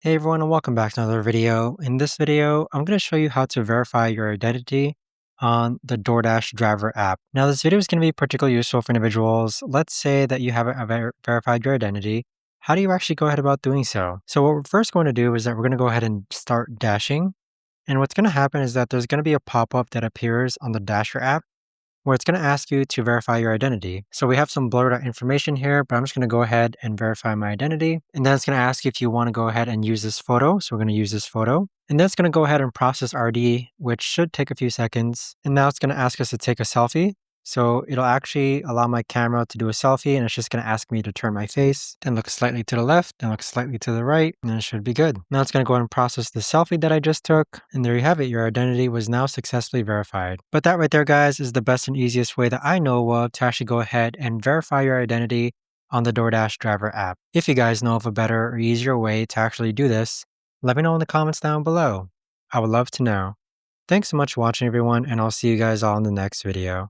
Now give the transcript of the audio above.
Hey everyone, and welcome back to another video. In this video, I'm going to show you how to verify your identity on the DoorDash Driver app. Now, this video is going to be particularly useful for individuals. Let's say that you haven't verified your identity. How do you actually go ahead about doing so? So what we're first going to do is that we're going to go ahead and start dashing. And what's going to happen is that there's going to be a pop-up that appears on the Dasher app where it's going to ask you to verify your identity. So we have some blurred out information here, but I'm just going to go ahead and verify my identity. And then it's going to ask you if you want to go ahead and use this photo. So we're going to use this photo. And then it's going to go ahead and process RD, which should take a few seconds. And now it's going to ask us to take a selfie. So it'll actually allow my camera to do a selfie, and it's just going to ask me to turn my face, then look slightly to the left, then look slightly to the right, and then it should be good. Now it's going to go ahead and process the selfie that I just took, and there you have it. Your identity was now successfully verified. But that right there, guys, is the best and easiest way that I know of to actually go ahead and verify your identity on the DoorDash Driver app. If you guys know of a better or easier way to actually do this, let me know in the comments down below. I would love to know. Thanks so much for watching, everyone, and I'll see you guys all in the next video.